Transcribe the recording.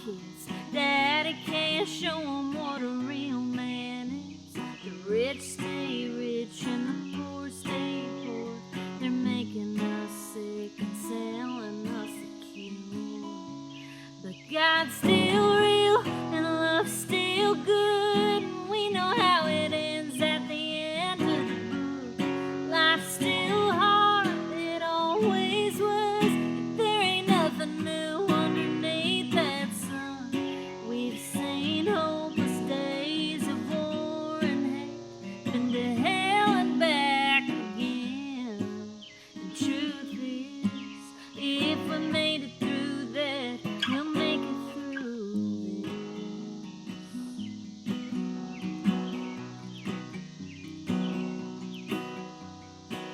kids. Daddy can't show them what a real man is. The rich stay rich and the poor stay poor. They're making us sick and selling us a cure. But God still